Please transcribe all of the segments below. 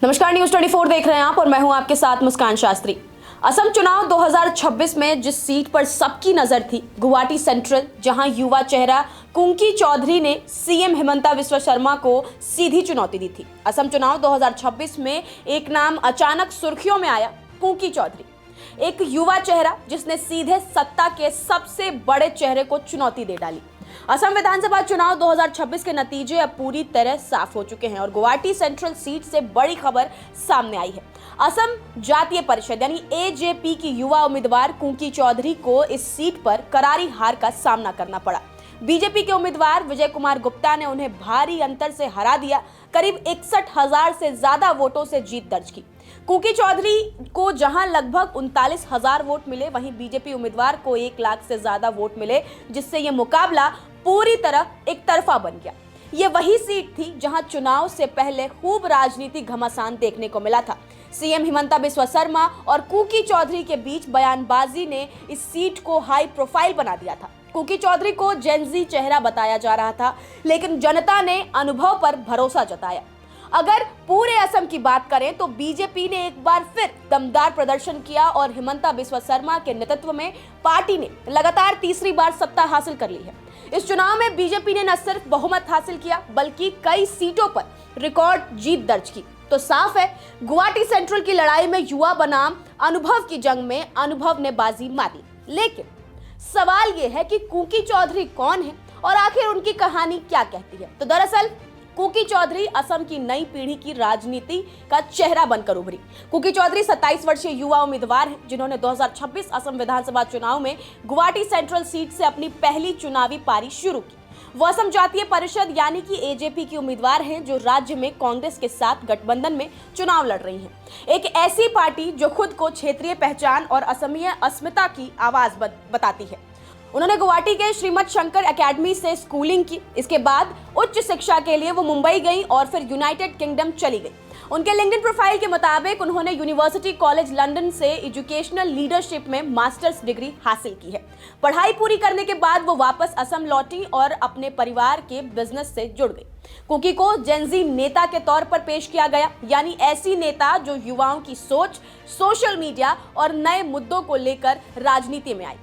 नमस्कार, न्यूज 24 देख रहे हैं आप और मैं हूं आपके साथ मुस्कान शास्त्री। असम चुनाव 2026 में जिस सीट पर सबकी नजर थी, गुवाहाटी सेंट्रल, जहां युवा चेहरा कुंकी चौधरी ने सीएम हिमंता बिस्वा शर्मा को सीधी चुनौती दी थी। असम चुनाव 2026 में एक नाम अचानक सुर्खियों में आया, कुंकी चौधरी, एक युवा चेहरा जिसने सीधे सत्ता के सबसे बड़े चेहरे को चुनौती दे डाली। असम विधानसभा चुनाव 2026 के नतीजे अब पूरी तरह साफ हो चुके हैं और गुवाहाटी सेंट्रल सीट से बड़ी खबर सामने आई है। असम जातीय परिषद यानी एजेपी की युवा उम्मीदवार कुंकी चौधरी को इस सीट पर करारी हार का सामना करना पड़ा। बीजेपी के उम्मीदवार विजय कुमार गुप्ता ने उन्हें भारी अंतर से हरा दिया। करीब 61,000 से ज्यादा वोटों से जीत दर्ज की। कुंकी चौधरी को जहां लगभग 39,000 वोट मिले, वहीं बीजेपी उम्मीदवार को 1 लाख से ज्यादा वोट मिले, जिससे यह मुकाबला पूरी तरह एक तरफा बन गया। ये वही सीट थी जहां चुनाव से पहले खूब राजनीति घमासान देखने को मिला था। सीएम हिमंता बिस्वा शर्मा और कुंकी चौधरी के बीच बयानबाजी ने इस सीट को हाई प्रोफाइल बना दिया था। कुंकी चौधरी को जेनजी चेहरा बताया जा रहा था, लेकिन जनता ने अनुभव पर भरोसा जताया। अगर पूरे असम की बात करें तो बीजेपी ने एक बार फिर दमदार प्रदर्शन किया और हिमंता बिस्वा शर्मा के नेतृत्व में पार्टी ने लगातार तीसरी बार सत्ता हासिल कर ली है। इस चुनाव में बीजेपी ने न सिर्फ बहुमत हासिल किया, बल्कि कई सीटों पर रिकॉर्ड जीत दर्ज की। तो साफ है, गुवाहाटी सेंट्रल की लड़ाई में युवा बनाम अनुभव की जंग में अनुभव ने बाजी मारी। लेकिन सवाल यह है कि कुंकी चौधरी कौन है और आखिर उनकी कहानी क्या कहती है। तो दरअसल कुंकी चौधरी असम की नई पीढ़ी की राजनीति का चेहरा बनकर उभरी। कुंकी चौधरी 27 वर्षीय युवा उम्मीदवार हैं, जिन्होंने 2026 असम विधानसभा चुनाव में गुवाहाटी सेंट्रल सीट से अपनी पहली चुनावी पारी शुरू की। वो असम जातीय परिषद यानी कि एजेपी की उम्मीदवार हैं, जो राज्य में कांग्रेस के साथ गठबंधन में चुनाव लड़ रही हैं। एक ऐसी पार्टी जो खुद को क्षेत्रीय पहचान और असमीय अस्मिता की आवाज बताती है। उन्होंने गुवाहाटी के श्रीमद शंकर एकेडमी से स्कूलिंग की। इसके बाद उच्च शिक्षा के लिए वो मुंबई गई और फिर यूनाइटेड किंगडम चली गई। उनके लिंक्डइन प्रोफाइल के मुताबिक उन्होंने यूनिवर्सिटी कॉलेज लंदन से एजुकेशनल लीडरशिप में मास्टर्स डिग्री हासिल की है। पढ़ाई पूरी करने के बाद वो वापस असम लौटी और अपने परिवार के बिजनेस से जुड़ गई। कुंकी को जेनजी नेता के तौर पर पेश किया गया, यानी ऐसी नेता जो युवाओं की सोच, सोशल मीडिया और नए मुद्दों को लेकर राजनीति में आई।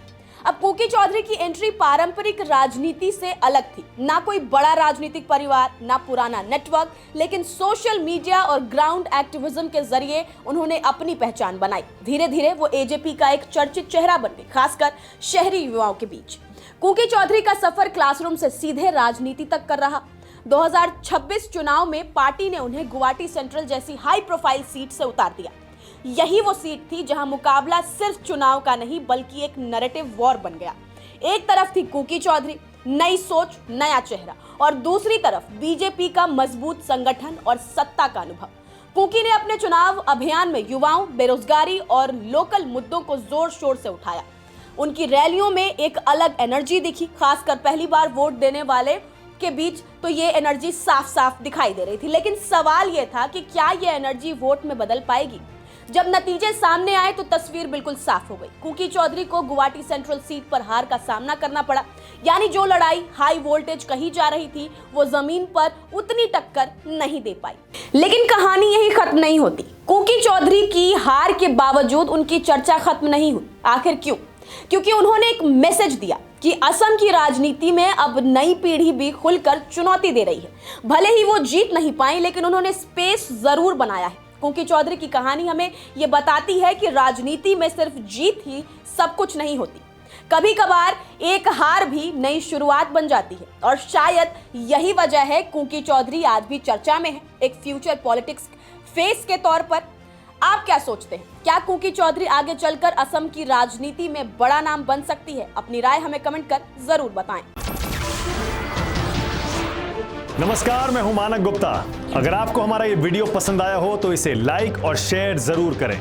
अब कुंकी चौधरी की एंट्री पारंपरिक राजनीति से अलग थी। ना कोई बड़ा राजनीतिक परिवार, ना पुराना नेटवर्क, लेकिन सोशल मीडिया और ग्राउंड एक्टिविज्म के जरिए उन्होंने अपनी पहचान बनाई। धीरे धीरे वो एजेपी का एक चर्चित चेहरा बन गई, खासकर शहरी युवाओं के बीच। कुंकी चौधरी का सफर क्लासरूम से सीधे राजनीति तक कर रहा। 2026 चुनाव में पार्टी ने उन्हें गुवाहाटी सेंट्रल जैसी हाई प्रोफाइल सीट से उतार दिया। यही वो सीट थी जहां मुकाबला सिर्फ चुनाव का नहीं, बल्कि एक नैरेटिव वॉर बन गया। एक तरफ थी कुंकी चौधरी, नई सोच, नया चेहरा, और दूसरी तरफ बीजेपी का मजबूत संगठन और सत्ता का अनुभव। कुंकी ने अपने चुनाव अभियान में युवाओं, बेरोजगारी और लोकल मुद्दों को जोर शोर से उठाया। उनकी रैलियों में एक अलग एनर्जी दिखी, खासकर पहली बार वोट देने वाले के बीच तो ये एनर्जी साफ साफ दिखाई दे रही थी। लेकिन सवाल यह था कि क्या ये एनर्जी वोट में बदल पाएगी। जब नतीजे सामने आए तो तस्वीर बिल्कुल साफ हो गई। कुंकी चौधरी को गुवाहाटी सेंट्रल सीट पर हार का सामना करना पड़ा, यानी जो लड़ाई हाई वोल्टेज कही जा रही थी, वो जमीन पर उतनी टक्कर नहीं दे पाई। लेकिन कहानी यही खत्म नहीं होती। कुंकी चौधरी की हार के बावजूद उनकी चर्चा खत्म नहीं हुई। आखिर क्यों? क्योंकि उन्होंने एक मैसेज दिया कि असम की राजनीति में अब नई पीढ़ी भी खुलकर चुनौती दे रही है। भले ही वो जीत नहीं पाई, लेकिन उन्होंने स्पेस जरूर बनाया है। कुंकी चौधरी की कहानी हमें यह बताती है कि राजनीति में सिर्फ जीत ही सब कुछ नहीं होती। कभी कभार एक हार भी नई शुरुआत बन जाती है, और शायद यही वजह है कुंकी चौधरी आज भी चर्चा में है, एक फ्यूचर पॉलिटिक्स फेस के तौर पर। आप क्या सोचते हैं? क्या कुंकी चौधरी आगे चलकर असम की राजनीति में बड़ा नाम बन सकती है? अपनी राय हमें कमेंट कर जरूर बताएं। नमस्कार, मैं हूं मानक गुप्ता। अगर आपको हमारा ये वीडियो पसंद आया हो तो इसे लाइक और शेयर जरूर करें,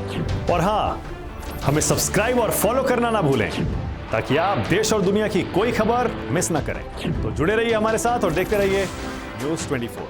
और हां, हमें सब्सक्राइब और फॉलो करना ना भूलें, ताकि आप देश और दुनिया की कोई खबर मिस ना करें। तो जुड़े रहिए हमारे साथ और देखते रहिए न्यूज़ 24।